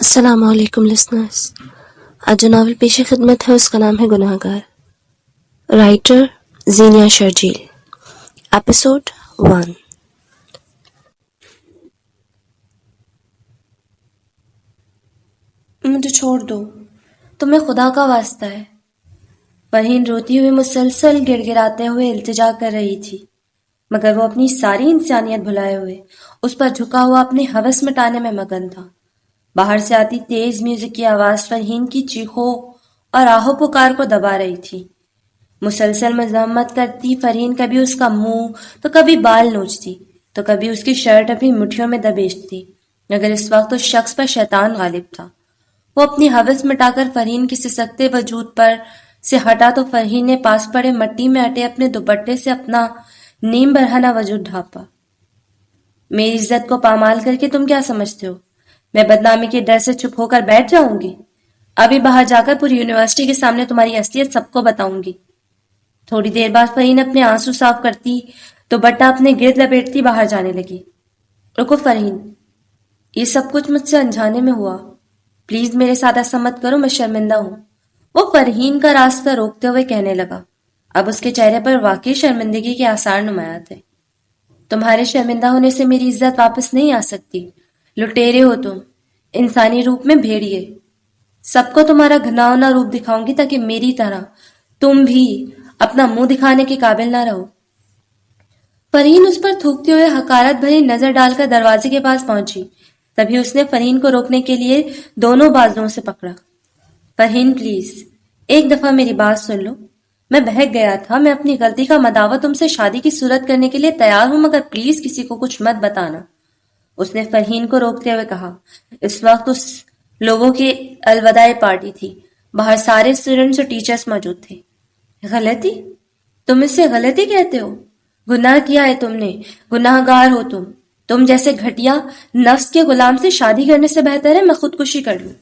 السلام علیکم لسنرز. آج جو ناول پیش خدمت ہے اس کا نام ہے گناہگار. رائٹر زینیا شرجیل. ایپیسوڈ 1. مجھے چھوڑ دو، تمہیں خدا کا واسطہ ہے. فرحین روتی ہوئی مسلسل گڑ گڑاتے ہوئے التجا کر رہی تھی، مگر وہ اپنی ساری انسانیت بھلائے ہوئے اس پر جھکا ہوا اپنی ہوس مٹانے میں مگن تھا. باہر سے آتی تیز میوزک کی آواز فرحین کی چیخوں اور آہو پکار کو دبا رہی تھی. مسلسل مذمت کرتی فرحین کبھی اس کا منہ تو کبھی بال نوچتی تو کبھی اس کی شرٹ اپنی مٹھیوں میں دبیچتی، مگر اس وقت اس شخص پر شیطان غالب تھا. وہ اپنی ہوس مٹا کر فرحین کی سسکتے وجود پر سے ہٹا تو فرحین نے پاس پڑے مٹی میں اٹے اپنے دوپٹے سے اپنا نیم برہنہ وجود ڈھانپا. میری عزت کو پامال کر کے تم کیا سمجھتے ہو؟ میں بدنامی کے ڈر سے چپ ہو کر بیٹھ جاؤں گی؟ ابھی باہر جا کر پوری یونیورسٹی کے سامنے تمہاری اصلیت سب کو بتاؤں گی. تھوڑی دیر بعد فرحین اپنے آنسو صاف کرتی تو بٹا اپنے گرد لپیٹتی باہر جانے لگی. رکو فرحین، یہ سب کچھ مجھ سے انجانے میں ہوا. پلیز میرے ساتھ ایسا مت کرو، میں شرمندہ ہوں. وہ فرحین کا راستہ روکتے ہوئے کہنے لگا. اب اس کے چہرے پر واقعی شرمندگی کے آثار نمایاں تھے. تمہارے شرمندہ ہونے سے میری عزت واپس نہیں آ سکتی. لٹیرے ہو تم، انسانی روپ میں بھیڑیے. سب کو تمہارا گھناؤنا روپ دکھاؤں گی تاکہ میری طرح تم بھی اپنا منہ دکھانے کے قابل نہ رہو. فرحین اس پر تھوکتے ہوئے حقارت بھری نظر ڈال کر دروازے کے پاس پہنچی. تبھی اس نے فرحین کو روکنے کے لیے دونوں بازوؤں سے پکڑا. فرحین پلیز ایک دفعہ میری بات سن لو. میں بہک گیا تھا، میں اپنی غلطی کا مداوع تم سے شادی کی صورت کرنے کے لیے تیار ہوں، مگر پلیز کسی کو کچھ مت بتانا. اس نے فرحین کو روکتے ہوئے کہا. اس وقت اس لوگوں کی الوداعی پارٹی تھی. باہر سارے اسٹوڈنٹس اور ٹیچرز موجود تھے. غلطی؟ تم اس سے غلطی کہتے ہو؟ گناہ کیا ہے تم نے، گناہ گار ہو تم. تم جیسے گھٹیا نفس کے غلام سے شادی کرنے سے بہتر ہے میں خودکشی کر لوں.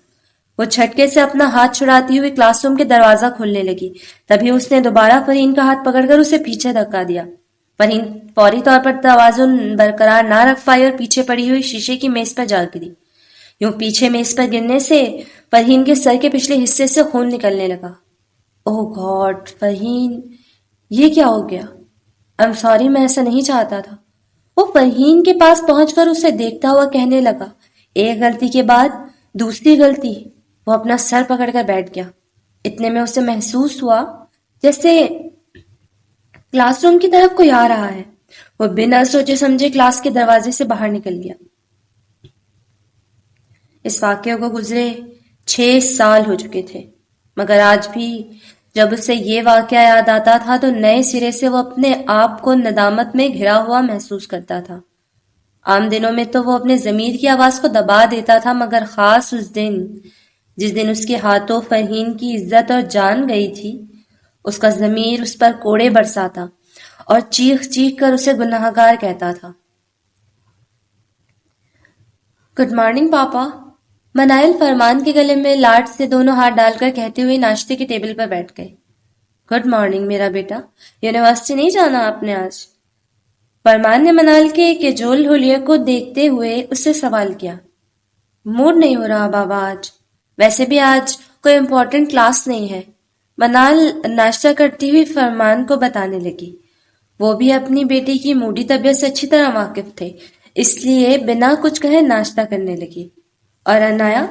وہ جھٹکے سے اپنا ہاتھ چھڑاتی ہوئی کلاس روم کے دروازہ کھولنے لگی. تبھی اس نے دوبارہ فرحین کا ہاتھ پکڑ کر اسے پیچھے دھکا دیا. فرحین فوری طور پر توازن برقرار نہ رکھ پائی اور پیچھے پڑی ہوئی شیشے کی میز پر جا گری. یوں پیچھے میز پر گرنے سے فرحین کے سر کے پچھلے حصے سے خون نکلنے لگا. اوہ گاڈ فرحین، یہ کیا ہو گیا؟ I'm sorry، میں ایسا نہیں چاہتا تھا. وہ فرحین کے پاس پہنچ کر اسے دیکھتا ہوا کہنے لگا. ایک غلطی کے بعد دوسری غلطی. وہ اپنا سر پکڑ کر بیٹھ گیا. اتنے میں اسے محسوس ہوا جیسے کلاس روم کی طرف کوئی آ رہا ہے. وہ بنا سوچے سمجھے کلاس کے دروازے سے باہر نکل گیا. اس واقعے کو گزرے 6 سال ہو چکے تھے، مگر آج بھی جب اسے یہ واقعہ یاد آتا تھا تو نئے سرے سے وہ اپنے آپ کو ندامت میں گھرا ہوا محسوس کرتا تھا. عام دنوں میں تو وہ اپنے ضمیر کی آواز کو دبا دیتا تھا، مگر خاص اس دن جس دن اس کے ہاتھوں فرحین کی عزت اور جان گئی تھی، اس کا ضمیر اس پر کوڑے برساتا اور چیخ چیخ کر اسے گناہگار کہتا تھا. گڈ مارننگ پاپا، منائل فرمان کے گلے میں لاٹ سے دونوں ہاتھ ڈال کر کہتے ہوئے ناشتے کی ٹیبل پر بیٹھ گئے. گڈ مارننگ میرا بیٹا، یونیورسٹی نہیں جانا آپ نے آج؟ فرمان نے منال کے کیجول حلیے کو دیکھتے ہوئے اس سے سوال کیا. موڈ نہیں ہو رہا بابا آج، ویسے بھی آج کوئی امپورٹنٹ کلاس نہیں ہے. منال ناشتہ کرتی ہوئی فرمان کو بتانے لگی. وہ بھی اپنی بیٹی کی موڈی طبیعت سے اچھی طرح واقف تھے، اس لیے بنا کچھ کہے ناشتہ کرنے لگی. اور انایا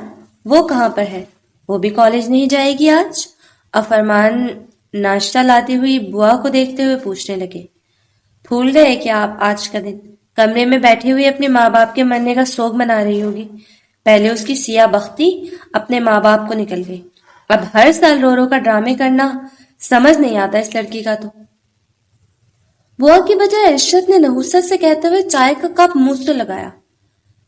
وہ کہاں پر ہے؟ وہ بھی کالج نہیں جائے گی آج؟ اب فرمان ناشتہ لاتی ہوئی بوا کو دیکھتے ہوئے پوچھنے لگے. بھول گئے کیا آپ آج کا دن؟ کمرے میں بیٹھی ہوئی اپنے ماں باپ کے مرنے کا سوگ منا رہی ہوگی. پہلے اس کی سیاہ بختی اپنے ماں باپ کو نکل گئی، اب ہر سال رو رو کا ڈرامے کرنا سمجھ نہیں آتا اس لڑکی کا. تو بوا کی بجائے عشرت نے نحوست سے کہتے ہوئے چائے کا کپ منہ سے لگایا.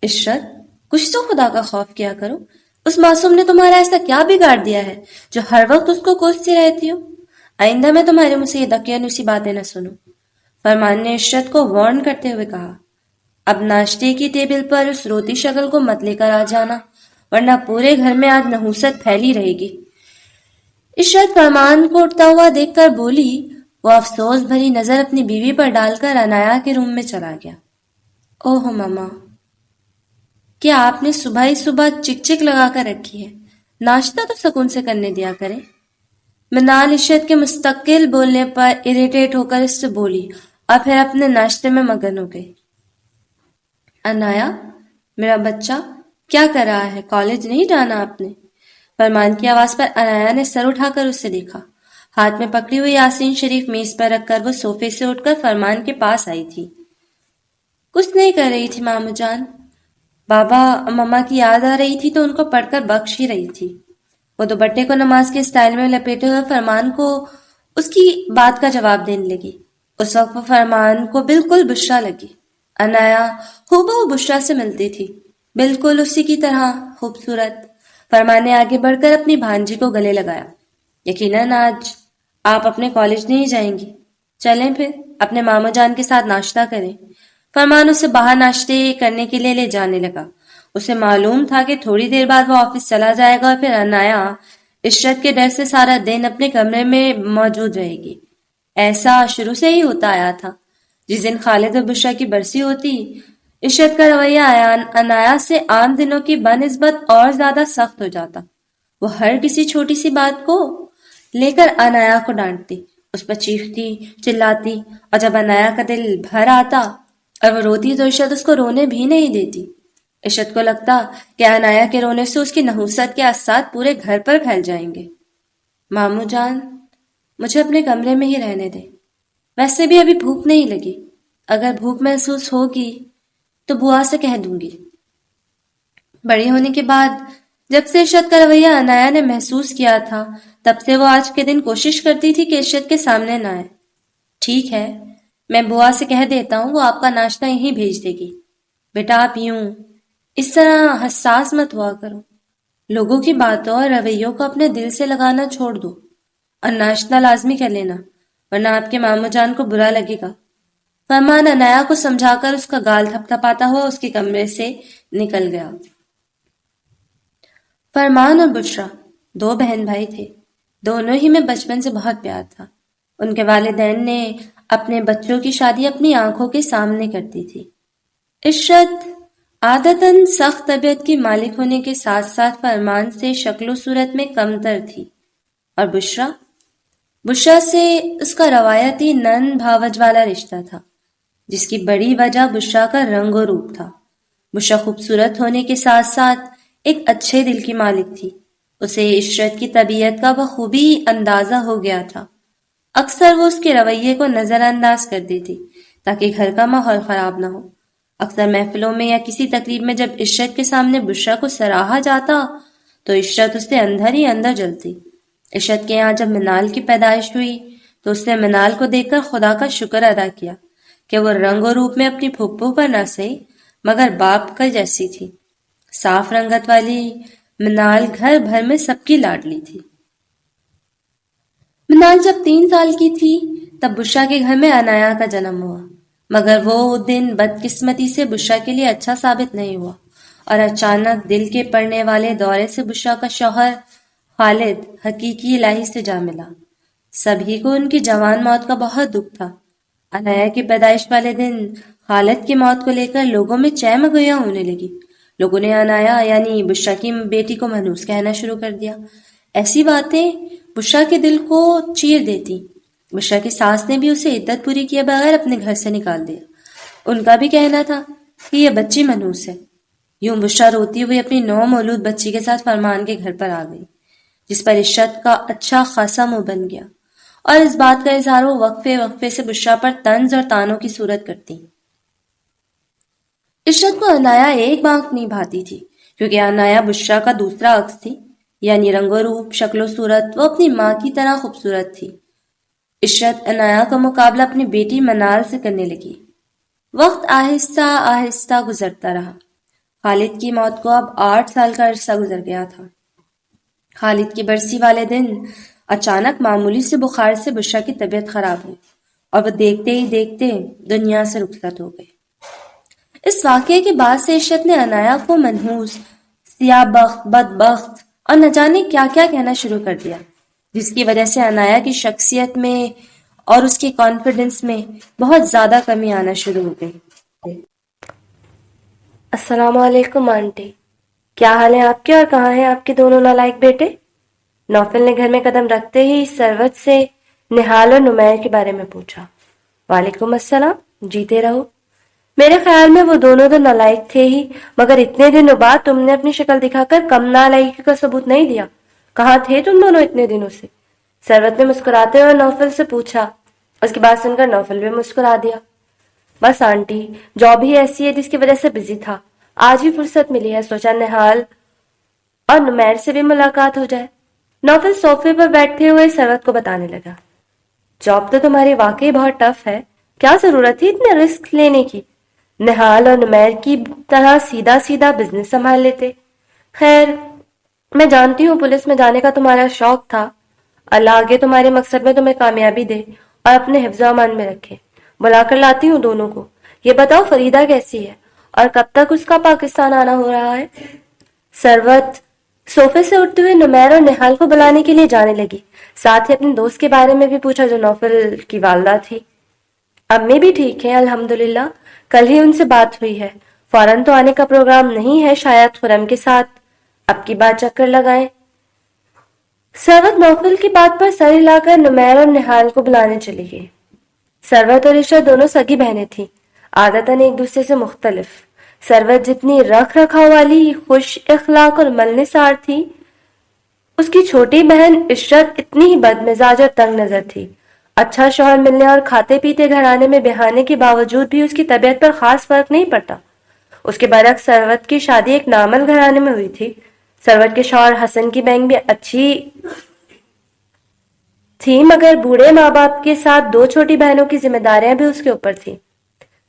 عشرت، کچھ تو خدا کا خوف کیا کرو. اس معصوم نے تمہارا ایسا کیا بگاڑ دیا ہے جو ہر وقت اس کو کوستی رہتی ہو؟ آئندہ میں تمہارے منہ سے یہ دقیانوسی باتیں نہ سنوں. فرمان نے عشرت کو وارن کرتے ہوئے کہا. اب ناشتے کی ٹیبل پر اس روتی شکل کو مت لے کر آ جانا، ورنہ پورے گھر میں آج نحوست پھیلی رہے گی. عشرت فرمان کو اٹھتا ہوا دیکھ کر بولی. وہ افسوس بھری نظر اپنی بیوی پر ڈال کر انایا کے روم میں چلا گیا. اوہ ماما، کہ آپ نے صبح ہی صبح چک چک لگا کر رکھی ہے، ناشتہ تو سکون سے کرنے دیا کریں۔ منال عشرت کے مستقل بولنے پر اریٹیٹ ہو کر اس سے بولی اور پھر اپنے ناشتے میں مگن ہو گئی۔ انایا، میرا بچہ کیا کر رہا ہے؟ کالج نہیں جانا آپ نے؟ فرمان کی آواز پر انایا نے سر اٹھا کر اسے دیکھا۔ ہاتھ میں پکڑی ہوئی یاسین شریف میز پر رکھ کر وہ صوفے سے اٹھ کر فرمان کے پاس آئی تھی۔ کچھ نہیں کر رہی تھی مامو جان، بابا مما کی یاد آ رہی تھی تو ان کو پڑھ کر بخش ہی رہی تھی۔ وہ دوپٹے کو نماز کے اسٹائل میں لپیٹے ہوئے فرمان کو اس کی بات کا جواب دینے لگی۔ اس وقت وہ فرمان کو بالکل بشرا لگی۔ انایا ہو بشرا سے ملتی تھی، بالکل اسی کی طرح خوبصورت۔ فرمان نے آگے بڑھ کر اپنی بھانجی کو گلے لگایا۔ یقیناً آج آپ اپنے کالج نہیں جائیں گی، چلیں پھر اپنے مامو جان کے ساتھ ناشتہ کریں۔ فرمان اسے باہر ناشتے کرنے کے لیے لے جانے لگا۔ اسے معلوم تھا کہ تھوڑی دیر بعد وہ آفس چلا جائے گا اور پھر انایا عشرت کے ڈر سے سارا دن اپنے کمرے میں موجود رہے گی۔ ایسا شروع سے ہی ہوتا آیا تھا۔ جس دن خالد اور بشرا کی برسی ہوتی، عشرت کا رویہ انایا سے عام دنوں کی بنسبت اور زیادہ سخت ہو جاتا۔ وہ ہر کسی چھوٹی سی بات کو لے کر انایا کو ڈانٹتی، اس پر چیختی، چلاتی، اور جب انایا کا دل بھر آتا اور وہ روتی تو عشرت اس کو رونے بھی نہیں دیتی۔ عشرت کو لگتا کہ انایا کے رونے سے اس کی نحوست کے اثرات پورے گھر پر پھیل جائیں گے۔ مامو جان، مجھے اپنے کمرے میں ہی رہنے دیں، ویسے بھی ابھی بھوک نہیں لگی، اگر بھوک محسوس ہوگی تو بوا سے کہہ دوں گی۔ بڑی ہونے کے بعد جب سے عشرت کا رویہ انایا نے محسوس کیا تھا، تب سے وہ آج کے دن کوشش کرتی تھی کہ عشرت کے سامنے نہ آئے۔ ٹھیک ہے، میں بوا سے کہہ دیتا ہوں، وہ آپ کا ناشتہ یہیں بھیج دے گی۔ بیٹا آپ یوں اس طرح حساس مت ہوا کرو، لوگوں کی باتوں اور رویوں کو اپنے دل سے لگانا چھوڑ دو اور ناشتہ لازمی کر لینا، ورنہ آپ کے مامو جان کو برا لگے گا۔ فرمان انایا کو سمجھا کر اس کا گال تھپ تھپاتا ہوا اس کے کمرے سے نکل گیا۔ فرمان اور بشرا دو بہن بھائی تھے، دونوں ہی میں بچپن سے بہت پیار تھا۔ ان کے والدین نے اپنے بچوں کی شادی اپنی آنکھوں کے سامنے کرتی تھی۔ عشرت عادتاً سخت طبیعت کی مالک ہونے کے ساتھ ساتھ فرمان سے شکل و صورت میں کمتر تھی، اور بشرا سے اس کا روایتی نن بھاوج والا رشتہ تھا، جس کی بڑی وجہ بشرا کا رنگ و روپ تھا۔ بشرا خوبصورت ہونے کے ساتھ ساتھ ایک اچھے دل کی مالک تھی۔ اسے عشرت کی طبیعت کا بخوبی اندازہ ہو گیا تھا۔ اکثر وہ اس کے رویے کو نظر انداز کر دیتی تاکہ گھر کا ماحول خراب نہ ہو۔ اکثر محفلوں میں یا کسی تقریب میں جب عشرت کے سامنے بشرا کو سراہا جاتا تو عشرت اس سے اندر ہی اندر جلتی۔ عشرت کے یہاں جب منال کی پیدائش ہوئی تو اس نے منال کو دیکھ کر خدا کا شکر ادا کیا کہ وہ رنگ و روپ میں اپنی پھپھو پر نہ سہی مگر باپ کا جیسی تھی۔ صاف رنگت والی منال گھر بھر میں سب کی لاڈلی تھی۔ منال جب 3 سال کی تھی تب بشرا کے گھر میں انایا کا جنم ہوا، مگر وہ دن بدقسمتی سے بشرا کے لیے اچھا ثابت نہیں ہوا، اور اچانک دل کے پڑنے والے دورے سے بشرا کا شوہر خالد حقیقی الہی سے جا ملا۔ سبھی کو ان کی جوان موت کا بہت دکھ تھا۔ انایا کی پیدائش والے دن خالد کی موت کو لے کر لوگوں میں چہ مگویاں ہونے لگی۔ لوگوں نے انایا یعنی بشرا کی بیٹی کو منحوس کہنا شروع کر دیا۔ ایسی باتیں بشرا کے دل کو چیر دیتی۔ بشرا کی ساس نے بھی اسے عدت پوری کیے بغیر اپنے گھر سے نکال دیا۔ ان کا بھی کہنا تھا کہ یہ بچی منحوس ہے۔ یوں بشرا روتی ہوئی اپنی 9 مولود بچی کے ساتھ فرمان کے گھر پر آ گئی، جس پر عشرت کا اچھا خاصا منہ بن گیا، اور اس بات کا اظہار وہ وقفے وقفے سے بشرا پر طنز اور طعنوں کی صورت کرتی۔ عشرت کو انایا ایک بانک نہیں بھاتی تھی، کیونکہ انایا بشرا کا دوسرا عکس تھی، یعنی رنگ و روپ، شکل و صورت وہ اپنی ماں کی طرح خوبصورت تھی۔ عشرت انایا کا مقابلہ اپنی بیٹی منال سے کرنے لگی۔ وقت آہستہ آہستہ گزرتا رہا۔ خالد کی موت کو اب 8 سال کا عرصہ گزر گیا تھا۔ خالد کی برسی والے دن اچانک معمولی سے بخار سے بشرا کی طبیعت خراب ہوئی، اور وہ دیکھتے ہی دیکھتے دنیا سے رخصت ہو گئی۔ اس واقعے کے بعد سے عشرت نے انایا کو منحوس، سیاہ بخت، بدبخت اور نہ جانے کیا کیا کہنا شروع کر دیا، جس کی وجہ سے انایا کی شخصیت میں اور اس کے کانفیڈنس میں بہت زیادہ کمی آنا شروع ہو گئی۔ السلام علیکم آنٹی، کیا حال ہے آپ کے اور کہاں ہیں آپ کے دونوں نالائق بیٹے؟ نوفل نے گھر میں قدم رکھتے ہی سروت سے نہال اور نمیر کے بارے میں پوچھا۔ وعلیکم السلام، جیتے رہو۔ میرے خیال میں وہ دونوں تو نالائق تھے ہی، مگر اتنے دنوں بعد تم نے اپنی شکل دکھا کر کم نالائکی کا ثبوت نہیں دیا۔ کہاں تھے تم دونوں اتنے دنوں سے؟ سروت نے مسکراتے ہوئے نوفل سے پوچھا۔ اس کی بات سن کر نوفل بھی مسکرا دیا۔ بس آنٹی، جاب ہی ایسی ہے جس کی وجہ سے بزی تھا، آج ہی فرصت ملی ہے، سوچا نہال اور نمیر سے بھی ملاقات ہو جائے۔ نوفل صوفے پر بیٹھتے ہوئے سروت کو بتانے لگا۔ جاب تو تمہاری واقعی بہت ٹف ہے، کیا ضرورت تھی اتنے رسک لینے کی؟ نہال اور نمیر کی طرح سیدھا سیدھا بزنس سنبھال لیتے۔ خیر، میں جانتی ہوں پولیس میں جانے کا تمہارا شوق تھا، اللہ آگے تمہارے مقصد میں تمہیں کامیابی دے اور اپنے حفظ و امان میں رکھے۔ بلا کر لاتی ہوں دونوں کو۔ یہ بتاؤ فریدہ کیسی ہے اور کب تک اس کا پاکستان آنا ہو رہا ہے؟ سروت صوفے سے اٹھتے ہوئے نمیر اور نہال کو بلانے کے لیے جانے لگی، ساتھ ہی اپنے دوست کے بارے میں بھی پوچھا جو نوفل کی والدہ تھی۔ امی بھی ٹھیک ہیں الحمدللہ، کل ہی ان سے بات ہوئی ہے، فوراً تو آنے کا پروگرام نہیں ہے، شاید خرم کے ساتھ اب کی بات چکر لگائیں۔ سروت نوفل کی بات پر سر ہلا کر نمیر اور نہال کو بلانے چلی گئی۔ سروت اور عشرت دونوں سگی بہنیں تھیں، عادتاً ایک دوسرے سے مختلف۔ سروت جتنی رکھ رکھاؤ والی، خوش اخلاق اور ملنسار تھی، اس کی چھوٹی بہن عشرت اتنی ہی بد مزاج اور تنگ نظر تھی۔ اچھا شوہر ملنے اور کھاتے پیتے گھرانے میں بہانے کے باوجود بھی اس کی طبیعت پر خاص فرق نہیں پڑتا۔ اس کے برعکس سروت کی شادی ایک نامل گھرانے میں ہوئی تھی۔ سروت کے شوہر حسن کی بینگ بھی اچھی تھی، مگر بوڑھے ماں باپ کے ساتھ دو چھوٹی بہنوں کی ذمہ داریاں بھی اس کے اوپر تھیں۔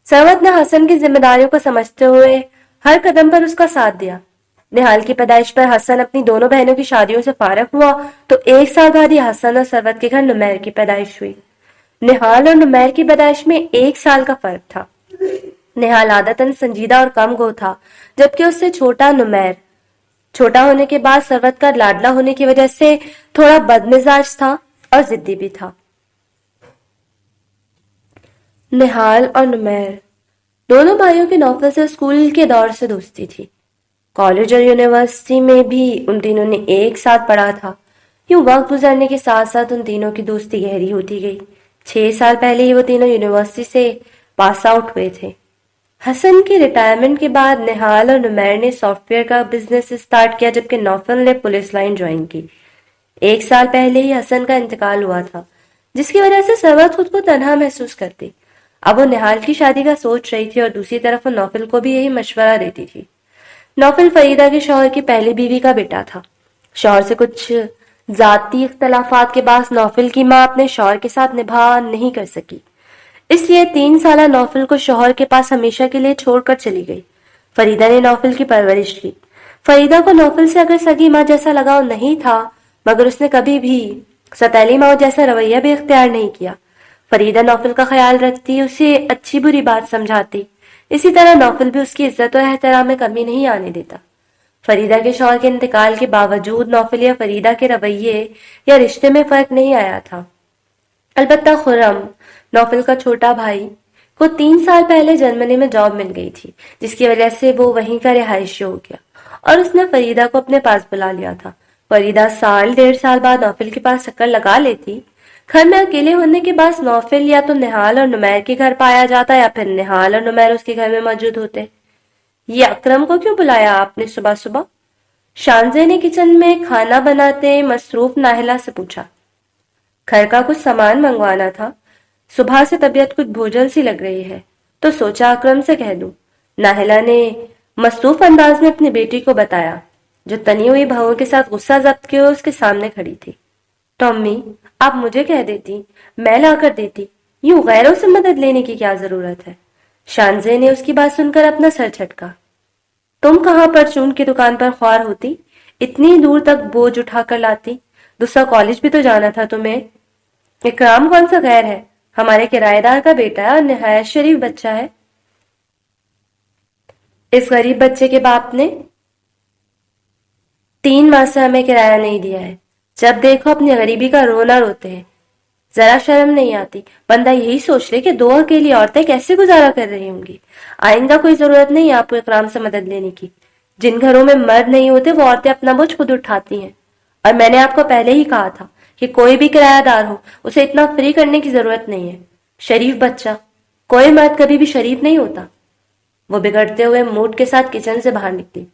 سروت نے حسن کی ذمہ داریوں کو سمجھتے ہوئے ہر قدم پر اس کا ساتھ دیا۔ نہال کی پیدائش پر حسن اپنی دونوں بہنوں کی شادیوں سے فارغ ہوا تو ایک سال بعد ہی حسن اور سروت کے گھر نمیر کی پیدائش ہوئی۔ نہال اور نمیر کی پیدائش میں 1 سال کا فرق تھا۔ نہال عادتاً سنجیدہ اور کم گو تھا، جبکہ اس سے چھوٹا نمیر چھوٹا ہونے کے بعد سروت کا لاڈلا ہونے کی وجہ سے تھوڑا بد مزاج تھا اور ضدی بھی تھا۔ نہال اور نمیر دونوں بھائیوں کی نوفل سے اسکول کے دور سے دوستی تھی۔ کالج اور یونیورسٹی میں بھی ان تینوں نے ایک ساتھ پڑھا تھا۔ یوں وقت گزرنے کے ساتھ ساتھ ان تینوں کی دوستی گہری ہوتی گئی۔ 6 سال پہلے ہی وہ تینوں یونیورسٹی سے پاس آؤٹ ہوئے تھے۔ حسن کی ریٹائرمنٹ کے بعد نہال اور نمیر نے سافٹ ویئر کا بزنس اسٹارٹ کیا، جبکہ نوفل نے پولیس لائن جوائن کی۔ 1 سال پہلے ہی حسن کا انتقال ہوا تھا، جس کی وجہ سے سروت خود کو تنہا محسوس کرتی۔ اب وہ نہال کی شادی کا سوچ رہی تھی اور دوسری طرف وہ نوفل کو بھی یہی مشورہ دیتی تھی۔ نوفل فریدہ کے شوہر کی پہلی بیوی کا بیٹا تھا۔ شوہر سے کچھ ذاتی اختلافات کے باعث نوفل کی ماں اپنے شوہر کے ساتھ نبھا نہیں کر سکی، اس لیے 3 سالہ نوفل کو شوہر کے پاس ہمیشہ کے لیے چھوڑ کر چلی گئی۔ فریدہ نے نوفل کی پرورش کی۔ فریدہ کو نوفل سے اگر سگی ماں جیسا لگاؤ نہیں تھا، مگر اس نے کبھی بھی ستیلی ماں جیسا رویہ بھی اختیار نہیں کیا۔ فریدہ نوفل کا خیال رکھتی، اسے اچھی بری بات سمجھاتی، اسی طرح نوفل بھی اس کی عزت و احترام میں کمی نہیں آنے دیتا۔ فریدہ کے شوہر کے انتقال کے باوجود نوفل یا فریدہ کے رویے یا رشتے میں فرق نہیں آیا تھا۔ البتہ خرم، نوفل کا چھوٹا بھائی، کو 3 سال پہلے جرمنی میں جاب مل گئی تھی، جس کی وجہ سے وہ وہیں کا رہائشی ہو گیا اور اس نے فریدہ کو اپنے پاس بلا لیا تھا۔ فریدہ سال 1.5 سال بعد نوفل کے پاس چکر لگا لیتی۔ گھر میں اکیلے ہونے کے بعد نوفل یا تو نہال اور نمیر کے گھر پایا جاتا یا پھر نہال اور نمیر اس کے گھر میں موجود ہوتے۔ یہ اکرم کو کیوں بلایا آپ نے صبح صبح؟ شانزے نے کچن میں کھانا بناتے مصروف ناہلہ سے پوچھا۔ گھر کا کچھ سامان منگوانا تھا، صبح سے طبیعت کچھ بوجھل سی لگ رہی ہے تو سوچا اکرم سے کہہ دوں، ناہلہ نے مصروف انداز میں اپنی بیٹی کو بتایا، جو تنی ہوئی بہوؤں کے ساتھ غصہ ضبط کیے اس کے سامنے کھڑی تھی۔ تو امی، آپ مجھے کہہ دیتی، میں لا کر دیتی، یوں غیروں سے مدد لینے کی کیا ضرورت ہے؟ شانزے نے اس کی بات سن کر اپنا سر جھٹکا۔ تم کہاں پرچون کی دکان پر خوار ہوتی، اتنی دور تک بوجھ اٹھا کر لاتی؟ دوسرا کالج بھی تو جانا تھا تمہیں۔ اکرام کون سا غیر ہے، ہمارے کرایہ دار کا بیٹا ہے اور نہایت شریف بچہ ہے۔ اس غریب بچے کے باپ نے 3 ماہ سے ہمیں کرایہ نہیں دیا ہے، جب دیکھو اپنی غریبی کا رونا روتے ہیں۔ ذرا شرم نہیں آتی؟ بندہ یہی سوچ لے کہ دو اکیلی عورتیں کیسے گزارا کر رہی ہوں گی۔ آئندہ کوئی ضرورت نہیں آپ کو اکرام سے مدد لینے کی۔ جن گھروں میں مرد نہیں ہوتے وہ عورتیں اپنا بوجھ خود اٹھاتی ہیں، اور میں نے آپ کو پہلے ہی کہا تھا کہ کوئی بھی کرایہ دار ہو اسے اتنا فری کرنے کی ضرورت نہیں ہے۔ شریف بچہ، کوئی مرد کبھی بھی شریف نہیں ہوتا۔ وہ بگڑتے ہوئے موڈ کے ساتھ کچن سے باہر نکلی۔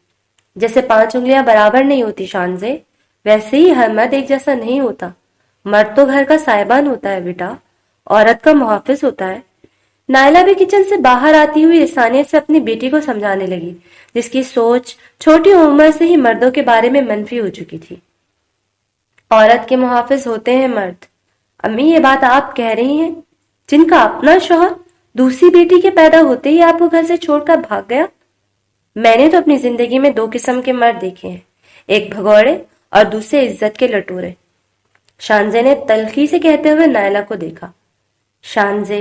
جیسے 5 انگلیاں برابر نہیں ہوتی شانزے، ویسے ہی ہر مرد ایک جیسا نہیں ہوتا۔ مرد تو گھر کا سائبان ہوتا ہے بیٹا، عورت کا محافظ ہوتا ہے۔ نائلہ بھی کچن سے باہر آتی ہوئی لسانیت سے اپنی بیٹی کو سمجھانے لگی، جس کی سوچ چھوٹی عمر سے ہی مردوں کے بارے میں منفی ہو چکی تھی۔ عورت کے محافظ ہوتے ہیں مرد۔ امی یہ بات آپ کہہ رہی ہیں جن کا اپنا شوہر دوسری بیٹی کے پیدا ہوتے ہی آپ کو گھر سے چھوڑ کر بھاگ گیا؟ میں نے تو اپنی زندگی میں 2 قسم کے مرد دیکھے ہیں، ایک بھگوڑے اور دوسرے عزت کے لٹورے۔ شانزے نے تلخی سے کہتے ہوئے نائلہ کو دیکھا۔ شانزے،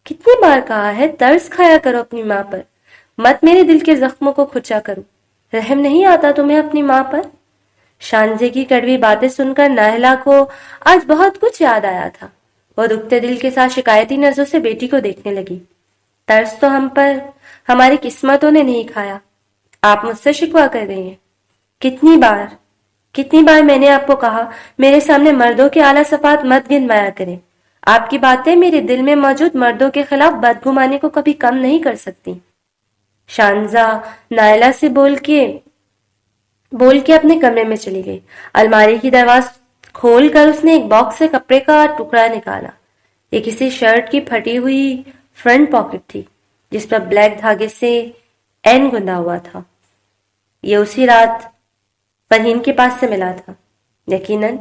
کتنی بار کہا ہے ترس کھایا کرو اپنی ماں پر، مت میرے دل کے زخموں کو کھچا کرو۔ رحم نہیں آتا تمہیں اپنی ماں پر؟ شانزے کی کڑوی باتیں سن کر نائلہ کو آج بہت کچھ یاد آیا تھا۔ وہ دکھتے دل کے ساتھ شکایتی نظروں سے بیٹی کو دیکھنے لگی۔ ترس تو ہم پر ہماری قسمتوں نے نہیں کھایا، آپ مجھ سے شکوہ کر رہی ہیں۔ کتنی بار میں نے آپ کو کہا میرے سامنے مردوں کے اعلیٰ صفات مت گنوایا کریں۔ آپ کی باتیں میرے دل میں موجود مردوں کے خلاف بدگمانی کو کبھی کم نہیں کر سکتی۔ شانزہ نائلہ سے بول کے اپنے کمرے میں چلی گئی۔ الماری کی دروازہ کھول کر اس نے ایک باکس سے کپڑے کا ٹکڑا نکالا۔ یہ کسی شرٹ کی پھٹی ہوئی فرنٹ پاکٹ تھی جس پر بلیک دھاگے سے این گندا ہوا تھا۔ یہ اسی رات فرحین کے پاس سے ملا تھا۔ یقیناً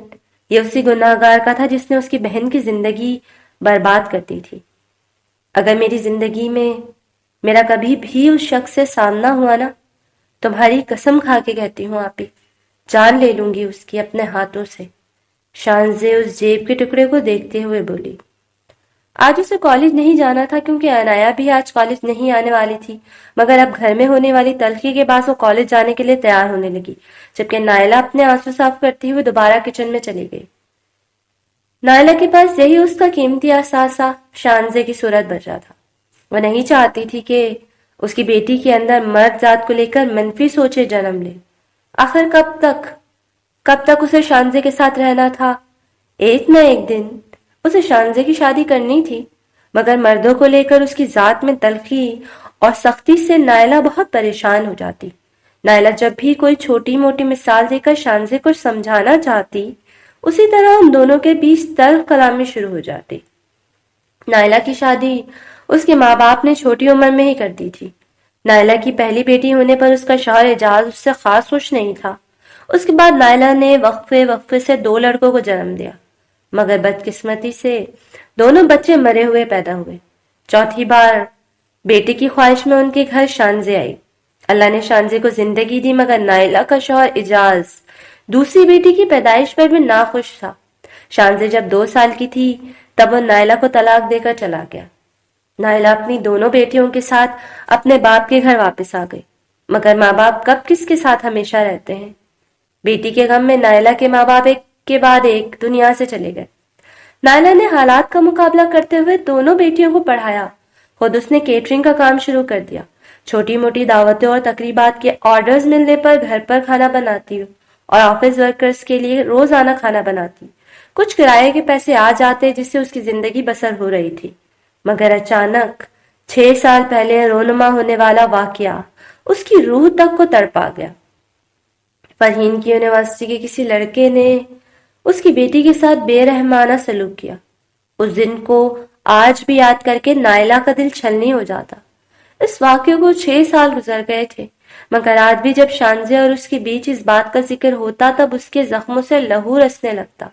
یہ اسی گناہگار کا تھا جس نے اس کی بہن کی زندگی برباد کر دی تھی۔ اگر میری زندگی میں میرا کبھی بھی اس شخص سے سامنا ہوا نا، تمہاری قسم کھا کے کہتی ہوں آپی، جان لے لوں گی اس کی اپنے ہاتھوں سے۔ شانزے اس جیب کے ٹکڑے کو دیکھتے ہوئے بولی۔ آج اسے کالج نہیں جانا تھا کیونکہ عنایا بھی آج کالج نہیں آنے والی تھی، مگر اب گھر میں ہونے والی تلخی کے باعث وہ کالج جانے کے لیے تیار ہونے لگی، جبکہ نائلہ اپنے آنسو صاف کرتی ہوئے دوبارہ کچن میں چلی گئی۔ نائلہ کے پاس یہی اس کا قیمتی اثاثہ شانزے کی صورت بچا تھا۔ وہ نہیں چاہتی تھی کہ اس کی بیٹی کے اندر مرد ذات کو لے کر منفی سوچیں جنم لے۔ آخر کب تک اسے شانزے کے ساتھ رہنا تھا؟ ایک نہ ایک دن اسے شانزے کی شادی کرنی تھی، مگر مردوں کو لے کر اس کی ذات میں تلخی اور سختی سے نائلہ بہت پریشان ہو جاتی۔ نائلہ جب بھی کوئی چھوٹی موٹی مثال دے کر شانزے کو سمجھانا چاہتی، اسی طرح ان دونوں کے بیچ تلخ کلامی شروع ہو جاتی۔ نائلہ کی شادی اس کے ماں باپ نے چھوٹی عمر میں ہی کر دی تھی۔ نائلہ کی پہلی بیٹی ہونے پر اس کا شوہر اعجاز اس سے خاص خوش نہیں تھا۔ اس کے بعد نائلہ نے وقفے سے 2 لڑکوں کو جنم دیا، مگر بدقسمتی سے دونوں بچے مرے ہوئے پیدا ہوئے۔ چوتھی بار بیٹی کی خواہش میں ان کے گھر شانزے آئی۔ اللہ نے شانزے کو زندگی دی، مگر نائلہ کا شوہر اعجاز دوسری بیٹی کی پیدائش پر بھی ناخوش تھا۔ شانزے جب 2 سال کی تھی تب وہ نائلہ کو طلاق دے کر چلا گیا۔ نائلہ اپنی دونوں بیٹیوں کے ساتھ اپنے باپ کے گھر واپس آ گئی، مگر ماں باپ کب کس کے ساتھ ہمیشہ رہتے ہیں۔ بیٹی کے غم میں نائلہ کے ماں باپ ایک کے بعد ایک دنیا سے چلے گئے۔ نائلہ نے حالات کا مقابلہ کرتے ہوئے دونوں بیٹیوں کو پڑھایا، خود اس نے کیٹرنگ کا کام شروع کر دیا۔ چھوٹی موٹی دعوتوں اور تقریبات کے آرڈرز ملنے پر گھر پر کھانا بناتی اور آفس ورکرز کے لیے روزانہ کھانا بناتی۔ کچھ کرائے کے پیسے آ جاتے جس سے اس کی زندگی بسر ہو رہی تھی، مگر اچانک 6 سال پہلے رونما ہونے والا واقعہ اس کی روح تک کو تڑپا گیا۔ فرحین کی یونیورسٹی کے کسی لڑکے نے اس کی بیٹی کے ساتھ بے رحمانہ سلوک کیا۔ اس دن کو آج بھی یاد کر کے نائلہ کا دل چھلنی ہو جاتا۔ اس واقعے کو 6 سال گزر گئے تھے، مگر آج بھی جب شانزے اور اس کے بیچ اس بات کا ذکر ہوتا تب اس کے زخموں سے لہو رسنے لگتا۔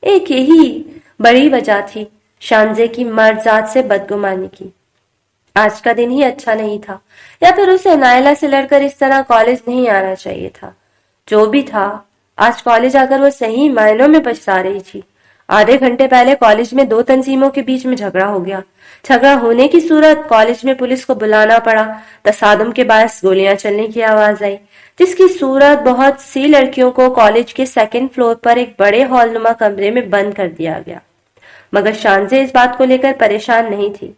ایک یہی بڑی وجہ تھی شانزے کی مرد ذات سے بدگمانی کی۔ آج کا دن ہی اچھا نہیں تھا، یا پھر اسے نائلہ سے لڑ کر اس طرح کالج نہیں آنا چاہیے تھا۔ جو بھی تھا، آج کالج آ کر وہ صحیح معنوں میں پچھتا رہی تھی۔ آدھے گھنٹے پہلے کالج میں 2 تنظیموں کے بیچ میں جھگڑا ہو گیا۔ جھگڑا ہونے کی صورت کالج میں پولیس کو بلانا پڑا۔ تصادم کے باعث گولیاں چلنے کی آواز آئی، جس کی صورت بہت سی لڑکیوں کو کالج کے 2nd فلور پر ایک بڑے ہال نما کمرے میں بند کر دیا گیا۔ مگر شانزے اس بات کو لے کر پریشان نہیں تھی۔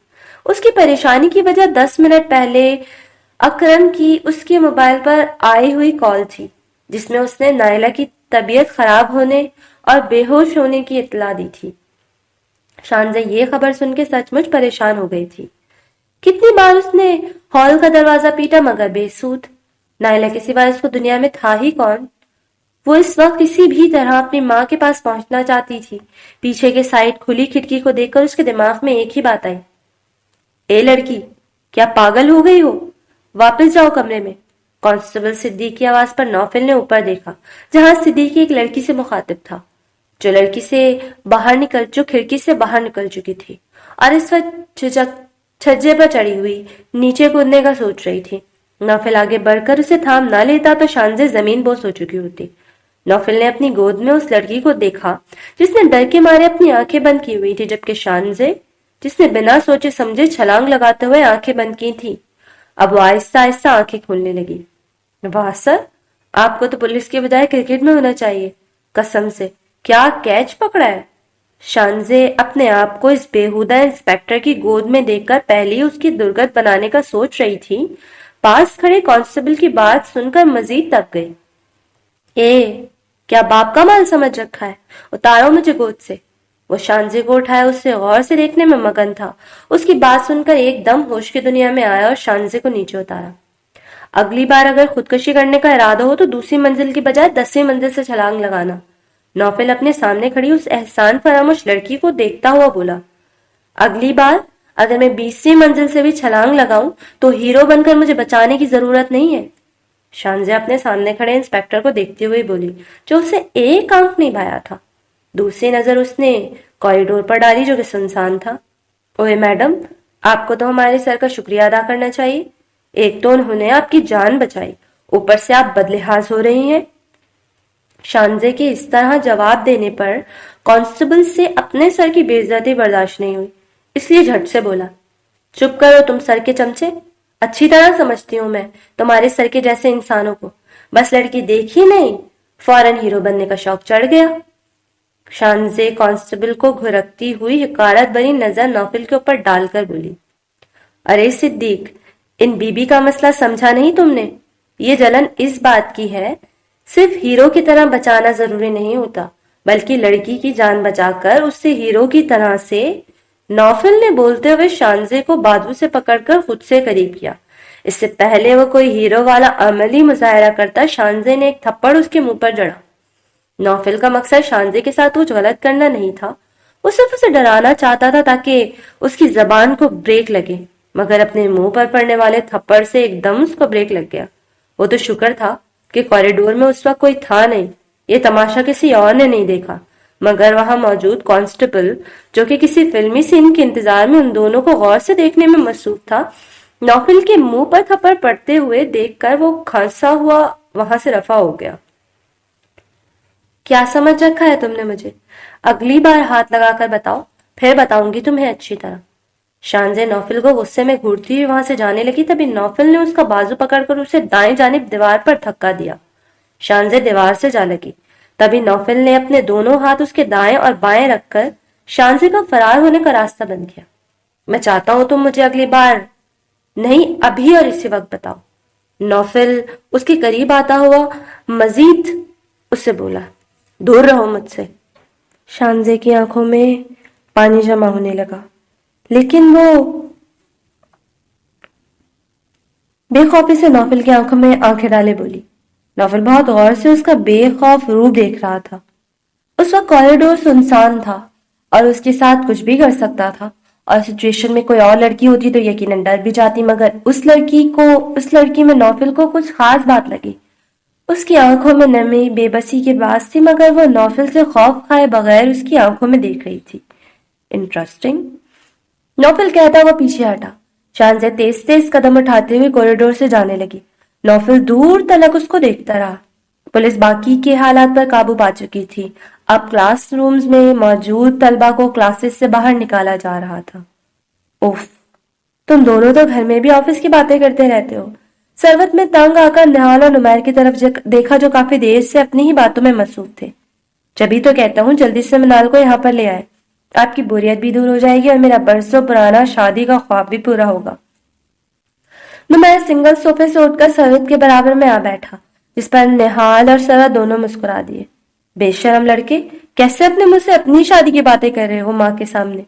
اس کی پریشانی کی وجہ 10 منٹ پہلے اکرم کی اس کے موبائل پر آئی ہوئی کال تھی، جس میں اس نے نائلہ کی طبیعت خراب ہونے اور بے ہوش ہونے کی اطلاع دی تھی۔ شانزے یہ خبر سن کے سچ مچ پریشان ہو گئی تھی۔ کتنی بار اس نے ہال کا دروازہ پیٹا مگر بے سود۔ نائلہ کے سوا اس کو دنیا میں تھا ہی کون؟ وہ اس وقت کسی بھی طرح اپنی ماں کے پاس پہنچنا چاہتی تھی۔ پیچھے کے سائڈ کھلی کھڑکی کو دیکھ کر اس کے دماغ میں ایک ہی بات آئی، اے لڑکی، کیا پاگل ہو گئی ہو؟ واپس جاؤ کمرے میں۔ کانسٹیبل صدیق کی آواز پر نوفل نے اوپر دیکھا، جہاں صدیق ایک لڑکی سے مخاطب تھا، جو کھڑکی سے باہر نکل چکی تھی اور اس وقت چھجے پر چڑھی ہوئی نیچے کودنے کا سوچ رہی تھی۔ نوفل آگے بڑھ کر اسے تھام نہ لیتا تو شانزے زمین بوس ہو چکی ہوتی۔ نوفل نے اپنی گود میں اس لڑکی کو دیکھا جس نے ڈر کے مارے اپنی آنکھیں بند کی ہوئی تھی، جبکہ شانزے جس نے بنا سوچے سمجھے چھلانگ لگاتے ہوئے آنکھیں بند کی تھی، اب وہ آہستہ آہستہ آنکھیں کھولنے لگی۔ واہ سر، آپ کو تو پولیس کے بجائے کرکٹ میں ہونا چاہیے، قسم سے کیا کیچ پکڑا ہے۔ شانزے اپنے آپ کو اس بےہودہ انسپیکٹر کی گود میں دیکھ کر پہلے اس کی درگت بنانے کا سوچ رہی تھی، پاس کھڑے کانسٹیبل کی بات سن کر مزید تک گئی۔ کیا باپ کا مال سمجھ رکھا ہے؟ اتارو مجھے گود سے۔ وہ شانزے کو اٹھایا اسے غور سے دیکھنے میں مگن تھا۔ اس کی بات سن کر ایک دم ہوش کی دنیا میں آیا اور شانزے کو نیچے اتارا۔ اگلی بار اگر خودکشی کرنے کا ارادہ ہو تو دوسری منزل کی بجائے 10ویں منزل سے چھلانگ لگانا۔ نوفل اپنے سامنے کھڑی اس احسان فراموش لڑکی کو دیکھتا ہوا بولا، اگلی بار اگر میں 20ویں منزل سے بھی چھلانگ لگاؤں تو ہیرو بن کر مجھے بچانے کی ضرورت نہیں ہے۔ شانزے اپنے سامنے کھڑے انسپیکٹر کو دیکھتے ہوئے بولی، جو اسے ایک آنکھ نہیں بھایا تھا۔ دوسری نظر اس نے کوریڈور پر ڈالی جو کہ سنسان تھا۔ اوے میڈم، آپ کو تو ہمارے سر کا شکریہ ادا کرنا چاہیے، ایک تو انہوں نے آپ کی جان بچائی، اوپر سے آپ بدلحاظ ہو رہی ہیں۔ شانزے کے اس طرح جواب دینے پر کانسٹیبل سے اپنے سر کی بے عزتی برداشت نہیں ہوئی، اس لیے جھٹ سے بولا، چپ کرو تم سر کے چمچے، اچھی طرح سمجھتی ہوں میں تمہارے سر کے جیسے انسانوں کو، بس لڑکی دیکھی نہیں فوراً ہیرو بننے کا شوق چڑھ گیا۔ شانزے کانسٹیبل کو گھرکتی ہوئی حقارت بھری نظر نوفل کے اوپر ڈال کر بولی، ارے صدیق، ان بی بی کا مسئلہ سمجھا نہیں تم نے؟ یہ جلن اس بات کی ہے صرف ہیرو کی طرح بچانا ضروری نہیں ہوتا، بلکہ لڑکی کی جان بچا کر اس سے ہیرو کی طرح سے۔ نوفل نے بولتے ہوئے شانزے کو بازو سے پکڑ کر خود سے قریب کیا۔ اس سے پہلے وہ کوئی ہیرو والا عملی مظاہرہ کرتا، شانزے نے ایک تھپڑ اس کے منہ پر جڑا۔ نوفل کا مقصد شانزے کے ساتھ کچھ غلط کرنا نہیں تھا، وہ صرف اسے ڈرانا چاہتا تھا تاکہ اس کی زبان کو بریک لگے، مگر اپنے منہ پر پڑنے والے تھپڑ سے ایک دم اس کو بریک لگ گیا۔ وہ تو شکر تھا کہ کوریڈور میں اس وقت کوئی تھا نہیں، یہ تماشا کسی اور نے نہیں دیکھا، مگر وہاں موجود کانسٹیبل جو کہ کسی فلمی سین کے انتظار میں ان دونوں کو غور سے دیکھنے میں مصروف تھا، نوفل کے منہ پر تھپڑ پڑتے ہوئے دیکھ کر وہ کھانسا ہوا وہاں سے رفع ہو گیا۔ کیا سمجھ رکھا ہے تم نے مجھے؟ اگلی بار ہاتھ لگا کر بتاؤ، پھر بتاؤں گی تمہیں اچھی طرح۔ شانزے نوفل کو غصے میں گھورتی ہوئی وہاں سے جانے لگی، تبھی نوفل نے اس کا بازو پکڑ کر اسے دائیں جانب دیوار پر دھکا دیا۔ شانزے دیوار سے جا لگی، تبھی نوفل نے اپنے دونوں ہاتھ اس کے دائیں اور بائیں رکھ کر شانزے کا فرار ہونے کا راستہ بند کیا۔ میں چاہتا ہوں تم مجھے اگلی بار نہیں، ابھی اور اسی وقت بتاؤ۔ نوفل اس کے قریب آتا ہوا مزید اس سے بولا، دور رہو مجھ سے۔ شانزے کی آنکھوں میں پانی جمع ہونے لگا، لیکن وہ بے خوفی سے نوفل کی آنکھوں میں آنکھیں ڈالے بولی۔ نوفل بہت غور سے اس کا بے خوف روپ دیکھ رہا تھا۔ اس وقت کوریڈور سنسان تھا اور اس کے ساتھ کچھ بھی کر سکتا تھا، اور سچویشن میں کوئی اور لڑکی ہوتی تو یقیناً ڈر بھی جاتی، مگر اس لڑکی میں نوفل کو کچھ خاص بات لگی۔ اس کی آنکھوں میں نمی بے بسی کے باعث تھی، مگر وہ نوفل سے خوف کھائے بغیر اس کی آنکھوں میں دیکھ رہی تھی۔ انٹرسٹنگ، نوفل کہتا وہ پیچھے ہٹا۔ شانزے تیز تیز قدم اٹھاتے ہوئے کوریڈور سے جانے لگی۔ نوفل دور تلک اس کو دیکھتا رہا۔ پولیس باقی کے حالات پر قابو پا چکی تھی، اب کلاس رومز میں موجود طلبہ کو کلاسز سے باہر نکالا جا رہا تھا۔ اوف، تم دونوں تو گھر میں بھی آفس کی باتیں کرتے رہتے ہو۔ سروت میں تنگ آ کر نہال اور نمیر کی طرف دیکھا جو کافی دیر سے اپنی ہی باتوں میں مصروف تھے۔ جبھی تو کہتا ہوں جلدی سے منال کو یہاں پر لے آئے، آپ کی بوریت بھی دور ہو جائے گی اور میرا برسوں پرانا شادی کا خواب بھی پورا ہوگا۔ نمیر سنگل صوفے سے اٹھ کر سرود کے برابر میں آ بیٹھا، جس پر نہال اور سرود دونوں مسکرا دیے۔ بے شرم لڑکے، کیسے اپنے منہ سے اپنی شادی کی باتیں کر رہے ہو ماں کے سامنے؟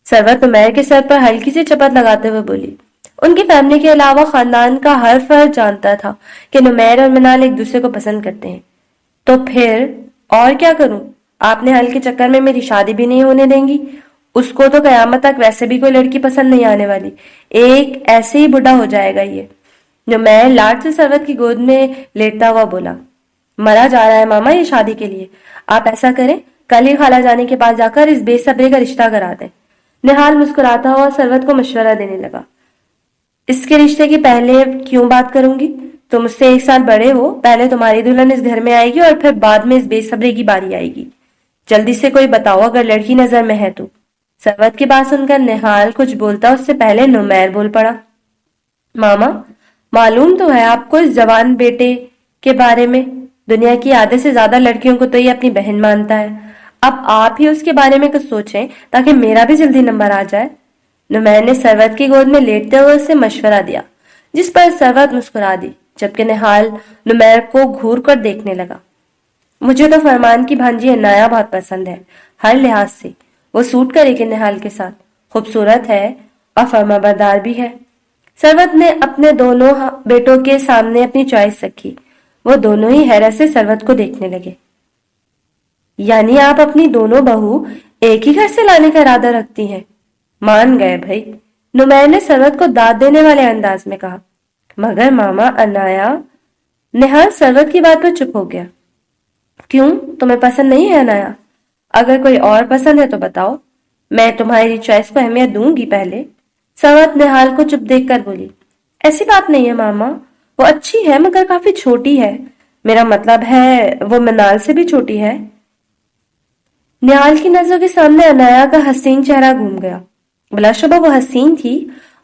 سرود نمیر کے سر پر ہلکی سی چپت لگاتے ہوئے بولی۔ ان کی فیملی کے علاوہ خاندان کا ہر فرد جانتا تھا کہ نمیر اور منال ایک دوسرے کو پسند کرتے ہیں۔ تو پھر اور کیا کروں؟ آپ نے حل کے چکر میں میری شادی بھی نہیں ہونے دیں گی؟ اس کو تو قیامت تک ویسے بھی کوئی لڑکی پسند نہیں آنے والی، ایک ایسے ہی بڈھا ہو جائے گا یہ۔ نمیر لاڈ سے سرود کی گود میں لیٹتا ہوا بولا۔ مرا جا رہا ہے ماما یہ شادی کے لیے، آپ ایسا کریں کل ہی خالہ جانے کے پاس جا کر اس بے صبرے کا رشتہ کرا دیں۔ نہال مسکراتا ہوا سرود کو مشورہ دینے لگا۔ اس کے رشتے کی پہلے کیوں بات کروں گی؟ تم مجھ سے 1 سال بڑے ہو، پہلے تمہاری دلہن اس گھر میں آئے گی اور پھر بعد میں اس بے صبرے کی باری آئے گی۔ جلدی سے کوئی بتاؤ اگر لڑکی نظر میں ہے تو۔ سرود کی بات سن کر نہال کچھ بولتا اس سے پہلے نمیر بول پڑا۔ ماما، معلوم تو ہے آپ کو اس جوان بیٹے کے بارے میں، دنیا کی آدھے سے زیادہ لڑکیوں کو تو یہ اپنی بہن مانتا ہے۔ اب آپ ہی اس کے بارے میں کچھ سوچیں تاکہ میرا بھی جلدی نمبر آ جائے۔ نمیر نے سرود کی گود میں لیٹتے ہوئے اسے مشورہ دیا، جس پر سرود مسکرا دی، جبکہ نہال نمیر کو گھور کر دیکھنے لگا۔ مجھے تو فرمان کی بھانجی عنایا بہت پسند ہے، ہر لحاظ سے وہ سوٹ کرے گی نہال کے ساتھ، خوبصورت ہے اور فرما بردار بھی ہے۔ سرود نے اپنے دونوں بیٹوں کے سامنے اپنی چوائس رکھی۔ وہ دونوں ہی حیرت سے سرود کو دیکھنے لگے۔ یعنی آپ اپنی دونوں بہو ایک ہی گھر سے لانے کا ارادہ رکھتی ہیں؟ مان گئے بھائی، نمیر نے سرود کو داد دینے والے انداز میں کہا۔ مگر ماما عنایا، نہال سرود کی بات پر چپ ہو گیا۔ کیوں، تمہیں پسند نہیں ہے عنایا؟ اگر کوئی اور پسند ہے تو بتاؤ، میں تمہاری چوائس کو اہمیت دوں گی پہلے۔ سرود نہال کو چپ دیکھ کر بولی۔ ایسی بات نہیں ہے ماما، وہ اچھی ہے مگر کافی چھوٹی ہے، میرا مطلب ہے وہ منال سے بھی چھوٹی ہے۔ نہال کی نظروں کے سامنے عنایا کا حسین چہرہ گھوم گیا۔ بلا شبہ وہ حسین تھی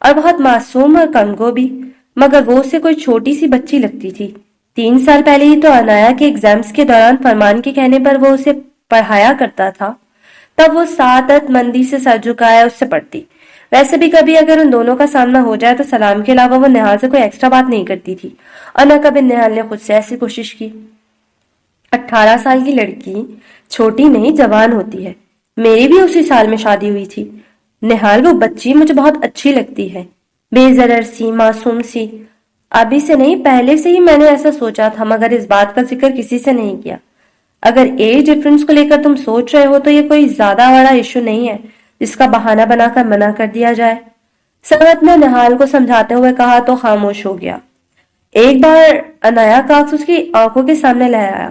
اور بہت معصوم اور کمگو بھی، مگر وہ اسے کوئی چھوٹی سی بچی لگتی تھی۔ 3 سال پہلے ہی تو عنایا کے ایگزامز کے دوران فرمان کے کہنے پر وہ اسے پڑھایا کرتا تھا، تب وہ سعادت مندی سے سر جھکائے اس سے پڑھتی۔ ویسے بھی کبھی اگر ان دونوں کا سامنا ہو جائے تو سلام کے علاوہ وہ نہال سے کوئی ایکسٹرا بات نہیں کرتی تھی، اور نہ کبھی نہال نے خود سے ایسی کوشش کی۔ 18 سال کی لڑکی چھوٹی نہیں جوان ہوتی ہے، میری بھی اسی سال میں شادی ہوئی تھی۔ نہال وہ بچی مجھے بہت اچھی لگتی ہے، بے ضرر سی، معصوم سی۔ ابھی سے نہیں، پہلے سے ہی میں نے ایسا سوچا تھا، مگر اس بات کا ذکر کسی سے نہیں کیا۔ اگر ایج ڈفرنس کو لے کر تم سوچ رہے ہو تو یہ کوئی زیادہ بڑا ایشو نہیں ہے جس کا بہانہ بنا کر منع کر دیا جائے۔ سرود نے نہال کو سمجھاتے ہوئے کہا تو خاموش ہو گیا۔ ایک بار عنایا کا عکس اس کی آنکھوں کے سامنے لے آیا۔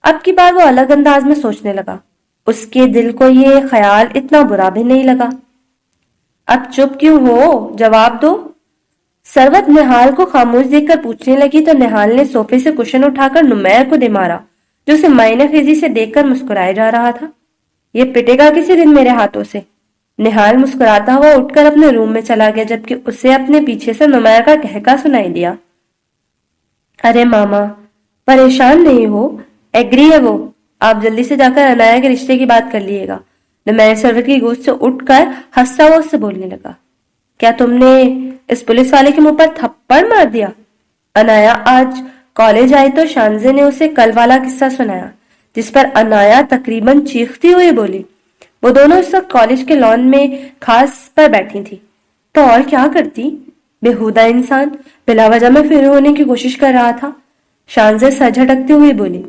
اب کی بار وہ الگ انداز میں سوچنے لگا۔ اس کے دل کو یہ خیال اتنا برا بھی نہیں لگا۔ اب چپ کیوں ہو، جواب دو۔ سرود نہال کو خاموش دیکھ کر پوچھنے لگی تو نہال نے صوفے سے کشن اٹھا کر نمیر کو دے مارا، جو اسے معائنہ خیزی سے دیکھ کر مسکرائے جا رہا تھا۔ یہ پٹے گا کسی دن میرے ہاتھوں سے۔ نہال مسکراتا ہوا اٹھ کر اپنے روم میں چلا گیا، جبکہ اسے اپنے پیچھے سے نمیر کا کہکا سنائی دیا۔ ارے ماما، پریشان نہیں ہو، ایگری ہے وہ، آپ جلدی سے جا کر عنایا کے رشتے کی بات کر لیے گا۔ نمیر سرود کی گود سے اٹھ کر ہنستا ہوا اس سے بولنے لگا۔ کیا تم نے اس پولیس والے کے منہ پر تھپڑ مار دیا؟ عنایا آج کالج آئی تو شانزے نے اسے کل والا قصہ سنایا، جس پر عنایا تقریباً چیختی ہوئی بولی۔ وہ دونوں اس وقت کالج کے لان میں کھاس پر بیٹھی تھی، تو اور کیا کرتی؟ بےہودہ انسان بلا وجہ میں فری ہونے کی کوشش کر رہا تھا۔ شانزے سر جھٹکتے ہوئے بولی۔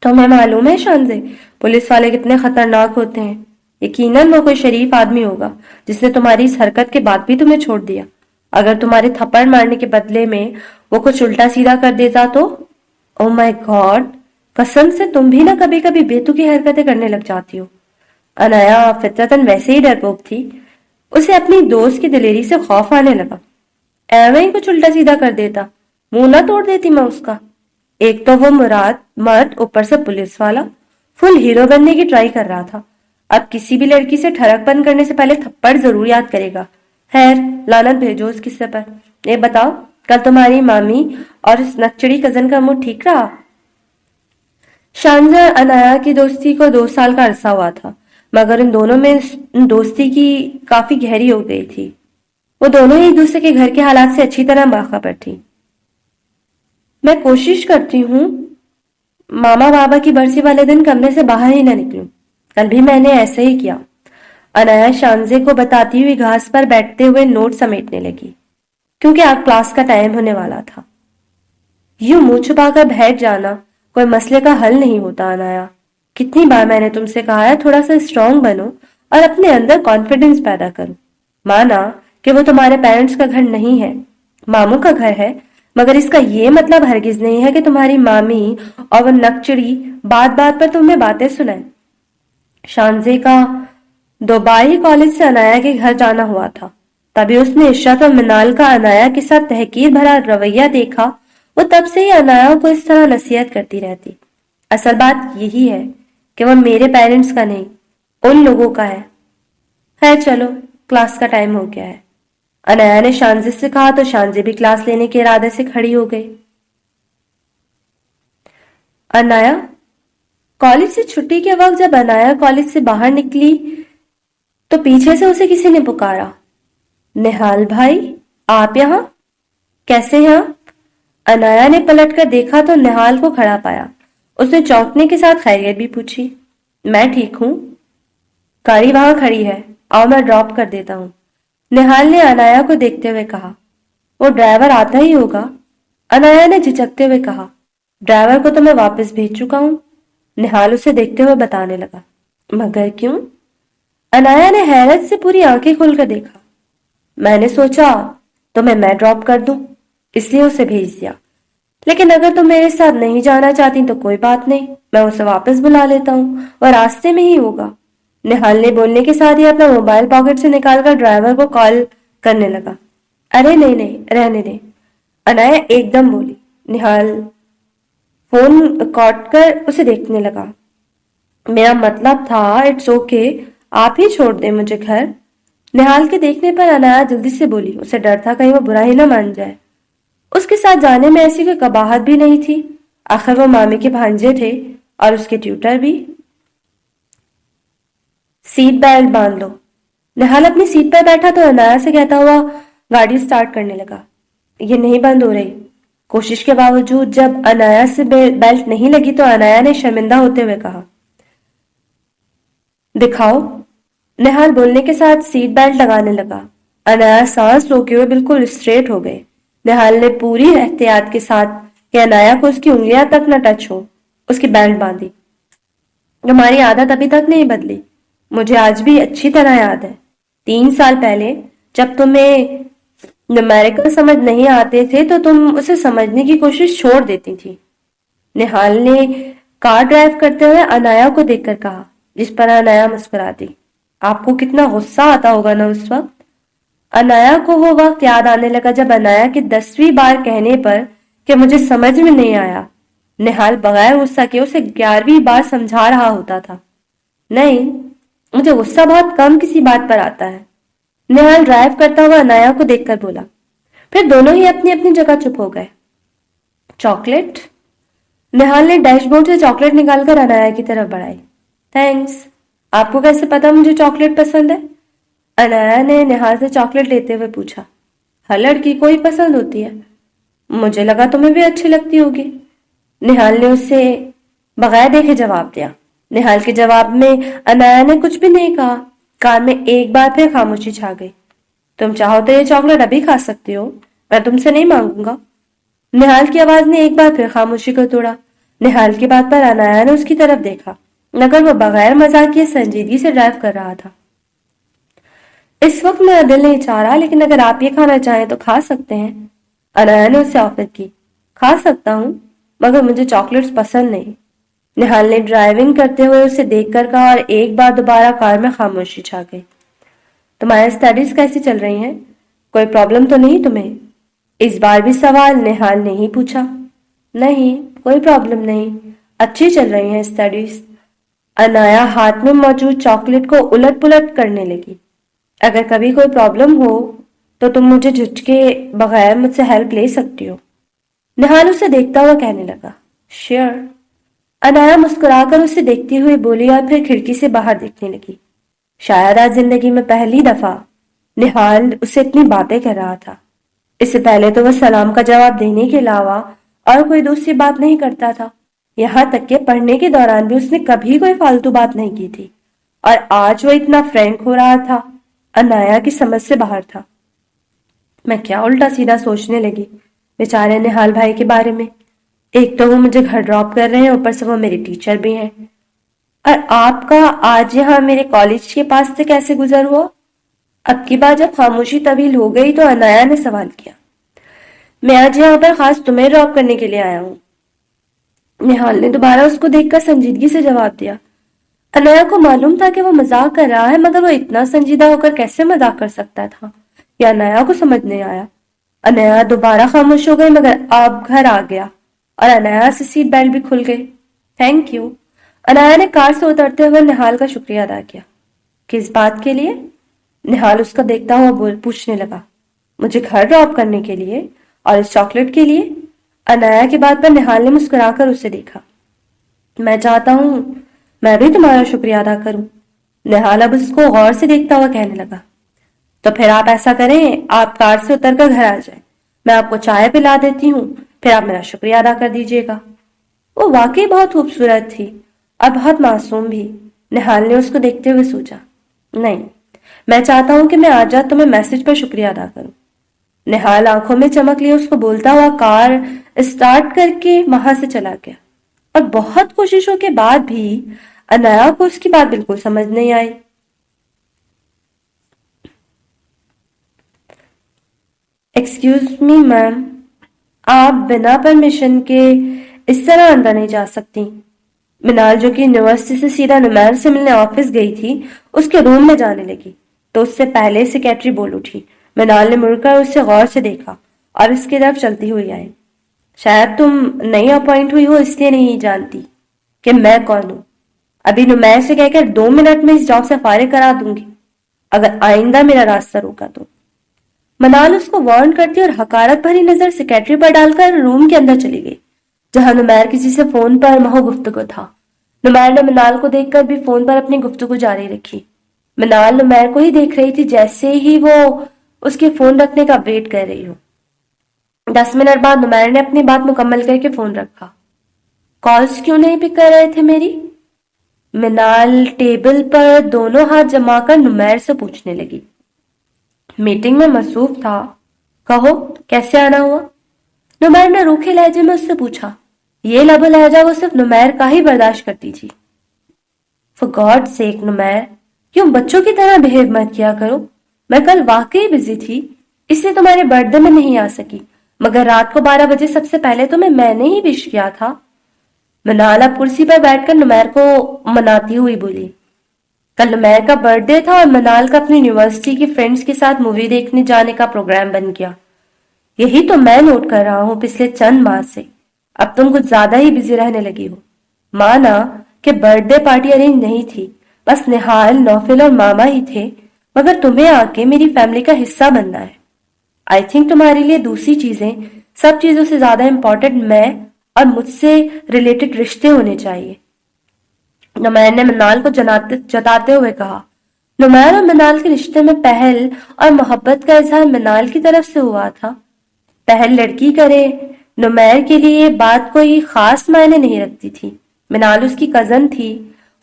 تمہیں معلوم ہے شانزے، پولیس والے کتنے خطرناک ہوتے ہیں؟ یقیناً وہ کوئی شریف آدمی ہوگا جس نے تمہاری اس حرکت کے بعد بھی تمہیں چھوڑ دیا۔ اگر تمہارے تھپڑ مارنے کے بدلے میں وہ کچھ الٹا سیدھا کر دیتا تو؟ او مائی گاڈ، قسم سے تم بھی نہ کبھی کبھی بیتوکی حرکتیں کرنے لگ جاتی ہو۔ عنایا فطرتاً ویسے ہی ڈرپوک تھی، اسے اپنی دوست کی دلیری سے خوف آنے لگا۔ ایویں ہی کچھ الٹا سیدھا کر دیتا، منہ نہ توڑ دیتی میں اس کا۔ ایک تو وہ مرد اوپر سے پولیس والا، فل ہیرو بننے کی ٹرائی کر رہا تھا۔ اب کسی بھی لڑکی سے ٹھڑک پن کرنے سے پہلے تھپڑ ضرور یاد کرے گا۔ خیر، لعنت بھیجو اس قصے پر۔ یہ بتاؤ، کل تمہاری مامی اور اس نکچڑی کزن کا موڈ ٹھیک رہا؟ شانزہ اور عنایا کی دوستی کو 2 سال کا عرصہ ہوا تھا، مگر ان دونوں میں دوستی کی کافی گہری ہو گئی تھی. وہ دونوں ہی ایک دوسرے کے گھر کے حالات سے اچھی طرح باخبر تھی. میں کوشش کرتی ہوں ماما بابا کی برسی والے دن کمرے سے باہر ہی نہ نکلوں. کل بھی میں نے ایسا ہی کیا. انایا شانزے کو بتاتی ہوئی گھاس پر بیٹھتے ہوئے نوٹ سمیٹنے لگی کیونکہ اب کلاس کا ٹائم ہونے والا تھا. یوں منہ چھپا کر بیٹھ جانا کوئی مسئلے کا حل نہیں ہوتا انایا. کتنی بار میں نے تم سے کہا ہے تھوڑا سا اسٹرانگ بنو اور اپنے اندر کانفیڈنس پیدا کرو. مانا کہ وہ تمہارے پیرنٹس کا گھر نہیں ہے، ماموں کا گھر ہے، مگر اس کا یہ مطلب ہرگز نہیں ہے کہ تمہاری مامی اور وہ نکچڑی بات بات پر تمہیں باتیں سنائیں. شانزے کا دوبارہ ہی کالج سے انایا کے گھر جانا ہوا تھا. تبھی اس نے عشرت اور منال کا انایا کے ساتھ تحقیر بھرا رویہ دیکھا. وہ تب سے ہی انایا کو اس طرح نصیحت کرتی رہتی. اصل بات یہی ہے کہ وہ میرے پیرنٹس کا نہیں، ان لوگوں کا ہے. خیر چلو، کلاس کا ٹائم ہو گیا ہے. انایا نے شانزے سے کہا تو شانزے بھی کلاس لینے کے ارادے سے کھڑی ہو گئی. انایا کالج سے چھٹی کے وقت جب انایا کالج سے باہر نکلی تو پیچھے سے اسے کسی نے پکارا، نہال بھائی آپ یہاں؟ کیسے ہیں آپ؟ انایا نے پلٹ کر دیکھا تو نہال کو کھڑا پایا. اس نے چونکنے کے ساتھ خیریت بھی پوچھی. میں ٹھیک ہوں، گاڑی وہاں کھڑی ہے، آؤ میں ڈراپ کر دیتا ہوں. نہال نے انایا کو دیکھتے ہوئے کہا. وہ ڈرائیور آتا ہی ہوگا. انایا نے جھجکتے ہوئے کہا. ڈرائیور کو تو میں واپس بھیج چکا ہوں. نہال اسے دیکھتے ہوئے بتانے لگا. مگر کیوں؟ انایا نے حیرت سے پوری آنکھیں کھول کر دیکھا. میں نے سوچا تمہیں میں ڈراپ کر دوں، اس لیے اسے بھیج دیا. لیکن اگر تم میرے ساتھ نہیں جانا چاہتی تو کوئی بات نہیں، میں اسے واپس بلا لیتا ہوں، اور راستے میں ہی ہوگا. نہال نے بولنے کے ساتھ ہی اپنا موبائل پاکٹ سے نکال کر ڈرائیور کو کال کرنے لگا. ارے نہیں رہنے دیں، انایا ایک دم بولی. نہال فون کاٹ کر اسے دیکھنے لگا. میرا مطلب تھا اٹس اوکے، آپ ہی چھوڑ دیں مجھے گھر. نہال کے دیکھنے پر انایا جلدی سے بولی. اسے ڈر تھا کہیں وہ برا ہی نہ مان جائے. اس کے ساتھ جانے میں ایسی کوئی قباحت بھی نہیں تھی، آخر وہ مامی کے بھانجے تھے اور اس کے ٹیوٹر بھی. سیٹ بیلٹ باندھ لو. نہال اپنی سیٹ پر بیٹھا تو انایا سے کہتا ہوا گاڑی سٹارٹ کرنے لگا. یہ نہیں بند ہو رہی. کوشش کے باوجود جب انایا سے بیلٹ نہیں لگی تو انایا نے شرمندہ ہوتے ہوئے کہا. دکھاؤ. نہال بولنے کے ساتھ سیٹ بیلٹ لگانے لگا. انایا سانس روکے ہوئے بالکل اسٹریٹ ہو گئے. نہال نے پوری احتیاط کے ساتھ کہ انایا کو اس کی انگلیاں تک نہ ٹچ ہو اس کی بیلٹ باندھی. تمہاری عادت ابھی تک نہیں بدلی، مجھے آج بھی اچھی طرح یاد ہے. 3 سال پہلے جب تمہیں نومیریکل سمجھ نہیں آتے تھے تو تم اسے سمجھنے کی کوشش چھوڑ دیتی تھی. نہال نے کار ڈرائیو کرتے ہوئے انایا کو دیکھ کر کہا، جس پر انایا مسکراتی. آپ کو کتنا غصہ آتا ہوگا نا اس وقت. انایا کو وہ وقت یاد آنے لگا جب انایا کے 10ویں بار کہنے پر کہ مجھے سمجھ میں نہیں آیا نہال بغیر غصہ کے اسے 11ویں بار سمجھا رہا ہوتا تھا. نہیں، مجھے غصہ بہت کم کسی بات پر آتا ہے. نہال ڈرائیو کرتا ہوا انایا کو دیکھ کر بولا. پھر دونوں ہی اپنی اپنی جگہ چپ ہو گئے. چاکلیٹ؟ نہال نے ڈیش بورڈ سے چاکلیٹ نکال کر انایا کی طرف بڑھائی. تھینکس. آپ کو کیسے پتا مجھے چاکلیٹ پسند ہے؟ انایا نے نہال سے چاکلیٹ لیتے ہوئے پوچھا. ہر لڑکی کو ہی پسند ہوتی ہے، مجھے لگا تمہیں بھی اچھی لگتی ہوگی. نہال نے اسے بغیر دیکھے جواب دیا. نہال کے جواب میں انایا نے کچھ بھی نہیں کہا. کان میں ایک بار پھر خاموشی چھا گئی. تم چاہو تو یہ چاکلیٹ ابھی کھا سکتے ہو، میں تم سے نہیں مانگوں گا. نہال کی آواز نے ایک بار پھر خاموشی کو توڑا. نہال کی بات پر انایا نے اس کی طرف دیکھا، مگر وہ بغیر مزاقیہ سنجیدگی سے ڈرائیو کر رہا تھا. اس وقت میرا دل نہیں چاہ رہا، لیکن اگر آپ یہ کھانا چاہیں تو کھا سکتے ہیں. انایا نے اسے آفر کی. کھا سکتا ہوں، مگر مجھے چاکلیٹس پسند نہیں. نہال نے ڈرائیونگ کرتے ہوئے اسے دیکھ کر کہا اور ایک بار دوبارہ کار میں خاموشی چھا گئی. تمہاری اسٹڈیز کیسی چل رہی ہیں؟ کوئی پرابلم تو نہیں تمہیں؟ اس بار بھی سوال نہال نے ہی پوچھا. نہیں، کوئی پرابلم نہیں، اچھی چل رہی ہیں اسٹڈیز. انایا ہاتھ میں موجود چاکلیٹ کو الٹ پلٹ کرنے لگی. اگر کبھی کوئی پرابلم ہو تو تم مجھے جھجکے بغیر مجھ سے ہیلپ لے سکتی ہو. نہال اسے دیکھتا ہوا کہنے لگا. شیئر. انایا مسکرا کر اسے دیکھتے ہوئے بولی اور پھر کھڑکی سے باہر دیکھنے لگی. شاید آج زندگی میں پہلی دفعہ نہال اسے اتنی باتیں کر رہا تھا. اس سے پہلے تو وہ سلام کا جواب دینے کے علاوہ اور کوئی دوسری بات نہیں کرتا تھا. یہاں تک کہ پڑھنے کے دوران بھی اس نے کبھی کوئی فالتو بات نہیں کی تھی. اور آج وہ اتنا فرینک ہو رہا تھا. انایا کی سمجھ سے باہر تھا. میں کیا الٹا سیدھا سوچنے لگی بیچارے نہال بھائی کے بارے میں. ایک تو وہ مجھے گھر ڈراپ کر رہے ہیں، اوپر سے وہ میرے ٹیچر بھی ہیں. اور آپ کا آج یہاں میرے کالج کے پاس سے کیسے گزر ہوا؟ اب کی بار جب خاموشی طویل ہو گئی تو انایا نے سوال کیا. میں آج یہاں پر خاص تمہیں ڈراپ کرنے کے لیے آیا ہوں. نہال نے دوبارہ اس کو دیکھ کر سنجیدگی سے جواب دیا. انایا کو معلوم تھا کہ وہ مذاق کر رہا ہے، مگر وہ اتنا سنجیدہ ہو کر کیسے مذاق کر سکتا تھا؟ یہ انایا کو سمجھ نہیں آیا. انایا دوبارہ خاموش ہو گئی، مگر اب گھر آ گیا اور انایا سے سیٹ بیلٹ بھی کھل گئی. Thank you. انایا نے کار سے اترتے ہوئے نہال کا شکریہ ادا کیا. کس بات کے لیے؟ نہال اس کا دیکھتا ہوا پوچھنے لگا. مجھے گھر ڈراپ کرنے کے لیے اور اس چاکلیٹ کے لیے. انایا کی بات پر نہال نے مسکرا کر اسے دیکھا. میں چاہتا ہوں میں بھی تمہارا شکریہ ادا کروں. نہال اب اس کو غور سے دیکھتا ہوا کہنے لگا. تو پھر آپ ایسا کریں، آپ کار سے اتر کر گھر آ جائیں. میں آپ کو چائے پلا دیتی ہوں، پھر آپ میرا شکریہ ادا کر دیجیے گا. وہ واقعی بہت خوبصورت تھی اور بہت معصوم بھی. نہال نے اس کو دیکھتے ہوئے سوچا. نہیں، میں چاہتا ہوں کہ میں آج رات تمہیں میسج پر شکریہ ادا کروں. نہال آنکھوں میں چمک لیے اس کو بولتا ہوا کار اسٹارٹ کر کے وہاں سے چلا گیا. اور بہت کوششوں کے بعد بھی انایا کو اس کی بات بالکل سمجھ نہیں آئی. ایکسکیوز می میم، آپ بنا پرمیشن کے اس طرح اندر نہیں جا سکتی. منال جو کہ یونیورسٹی سے سیدھا نمیر سے ملنے آفس گئی تھی اس کے روم میں جانے لگی تو اس سے پہلے سیکریٹری بول اٹھی. منال نے مڑ کر اسے غور سے دیکھا اور اس کی طرف چلتی ہوئی آئی. شاید تم نئی اپوائنٹ ہوئی ہو اس لیے نہیں جانتی کہ میں کون ہوں. ابھی نمیر سے کہہ کر 2 منٹ میں اس جاب سے فارغ کرا دوں گی اگر آئندہ میرا راستہ روکا تو. منال اس کو وارن کرتی اور حقارت بھری نظر سیکریٹری پر ڈال کر روم کے اندر چلی گئی جہاں نمیر کسی سے فون پر محو گفتگو تھا. نمیر نے منال کو دیکھ کر بھی فون پر اپنی گفتگو جاری رکھی. منال نمیر کو ہی دیکھ رہی تھی جیسے ہی وہ اس کے فون رکھنے کا ویٹ کر رہی ہو. 10 منٹ بعد نمیر نے اپنی بات مکمل کر کے فون رکھا. کالز کیوں نہیں پک کر رہے تھے میری؟ منال ٹیبل پر دونوں ہاتھ جما کر نمیر سے پوچھنے لگی. میٹنگ میں مصروف تھا. کہو کیسے آنا ہوا؟ نمیر نے روکھے لہجے میں اس سے پوچھا. یہ لب و لہجہ وہ صرف نمیر کا ہی برداشت کرتی تھی. For God's sake نمیر، کیوں بچوں کی طرح بہیو مت کیا کرو. میں کل واقعی بزی تھی اس لیے تمہارے برتھ ڈے میں نہیں آ سکی، مگر رات کو 12 بجے سب سے پہلے تمہیں میں نے ہی وش کیا تھا. منال اب کرسی پر بیٹھ کر نمیر کو مناتی ہوئی بولی. کل نمیر کا برتھ ڈے تھا اور منال کا اپنی یونیورسٹی کی فرینڈز کے ساتھ مووی دیکھنے جانے کا پروگرام بن گیا. یہی تو میں نوٹ کر رہا ہوں پچھلے چند ماہ سے. اب تم کچھ زیادہ ہی بزی رہنے لگی ہو. مانا کہ برتھ ڈے پارٹی ارینج نہیں تھی، بس نہال، نوفل اور ماما ہی تھے، مگر تمہیں آ کے میری فیملی کا حصہ بننا ہے. آئی تھنک تمہارے لیے دوسری چیزیں سب چیزوں سے زیادہ امپورٹنٹ میں اور مجھ سے ریلیٹڈ رشتے ہونے چاہیے. نمیر نے منال کو جتاتے ہوئے کہا. نمیر اور منال کے رشتے میں پہل اور محبت کا اظہار منال کی طرف سے ہوا تھا. پہل لڑکی کرے، نمیر کے لیے بات کوئی خاص معنی نہیں رکھتی تھی. منال اس کی کزن تھی،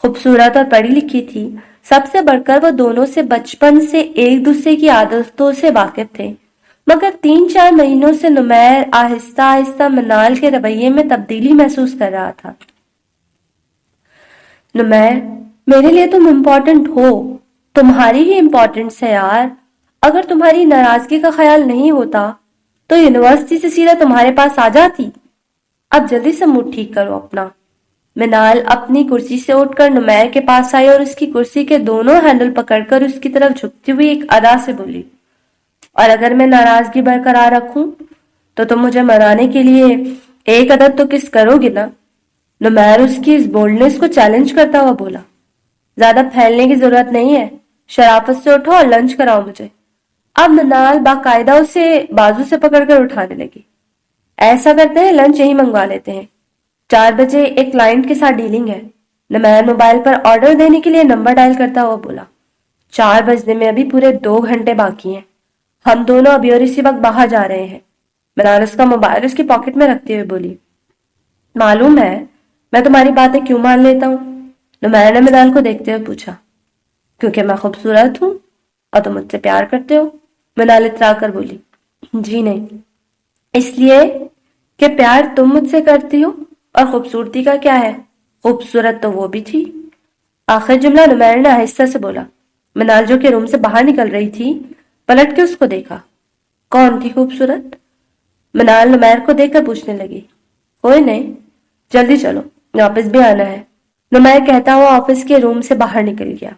خوبصورت اور پڑھی لکھی تھی. سب سے بڑھ کر وہ دونوں سے بچپن سے ایک دوسرے کی عادتوں سے واقف تھے. مگر 3-4 مہینوں سے نمیر آہستہ آہستہ منال کے رویے میں تبدیلی محسوس کر رہا تھا. نمیر، میرے لیے تم امپورٹنٹ ہو، تمہاری ہی امپورٹنس ہے یار. اگر تمہاری ناراضگی کا خیال نہیں ہوتا تو یونیورسٹی سے سیدھا تمہارے پاس آ جاتی. اب جلدی سے موڈ ٹھیک کرو اپنا. منال اپنی کرسی سے اٹھ کر نمیر کے پاس آئی اور اس کی کرسی کے دونوں ہینڈل پکڑ کر اس کی طرف جھکتی ہوئی ایک ادا سے بولی. اور اگر میں ناراضگی برقرار رکھوں تو تم مجھے منانے کے لیے ایک عدد تو کس کرو گے نا؟ نمیر اس کی اس بولڈنس کو چیلنج کرتا ہوا بولا. زیادہ پھیلنے کی ضرورت نہیں ہے، شرافت سے اٹھو اور لنچ کراؤ مجھے. اب منال باقاعدہ اسے بازو سے پکڑ کر اٹھانے لگی. ایسا کرتے ہیں لنچ یہی منگوا لیتے ہیں. 4 بجے ایک کلائنٹ کے ساتھ ڈیلنگ ہے۔ نمیر موبائل پر آرڈر دینے کے لیے نمبر ڈائل کرتا ہوا بولا۔ 4 بجنے میں ابھی پورے 2 گھنٹے باقی ہیں، ہم دونوں ابھی اور اسی وقت باہر جا رہے ہیں۔ منال اس کا موبائل اس کی پاکٹ میں رکھتے ہوئے بولی۔ معلوم ہے میں تمہاری باتیں کیوں مان لیتا ہوں؟ نمیر نے منال کو دیکھتے ہوئے پوچھا۔ کیونکہ میں خوبصورت ہوں اور تم مجھ سے پیار کرتے ہو، منال اترا کر بولی۔ جی نہیں، اس لیے کہ پیار تم مجھ سے کرتی ہو، اور خوبصورتی کا کیا ہے؟ خوبصورت تو وہ بھی تھی۔ آخر جملہ نمیر نے آہستہ سے بولا۔ منال جو کہ روم سے باہر نکل رہی تھی پلٹ کے اس کو دیکھا۔ کون تھی خوبصورت؟ منال نمیر کو دیکھ کر پوچھنے لگی۔ کوئی نہیں، جلدی چلو، واپس بھی آنا ہے، نمیر کہتا ہوا آفس کے روم سے باہر نکل گیا۔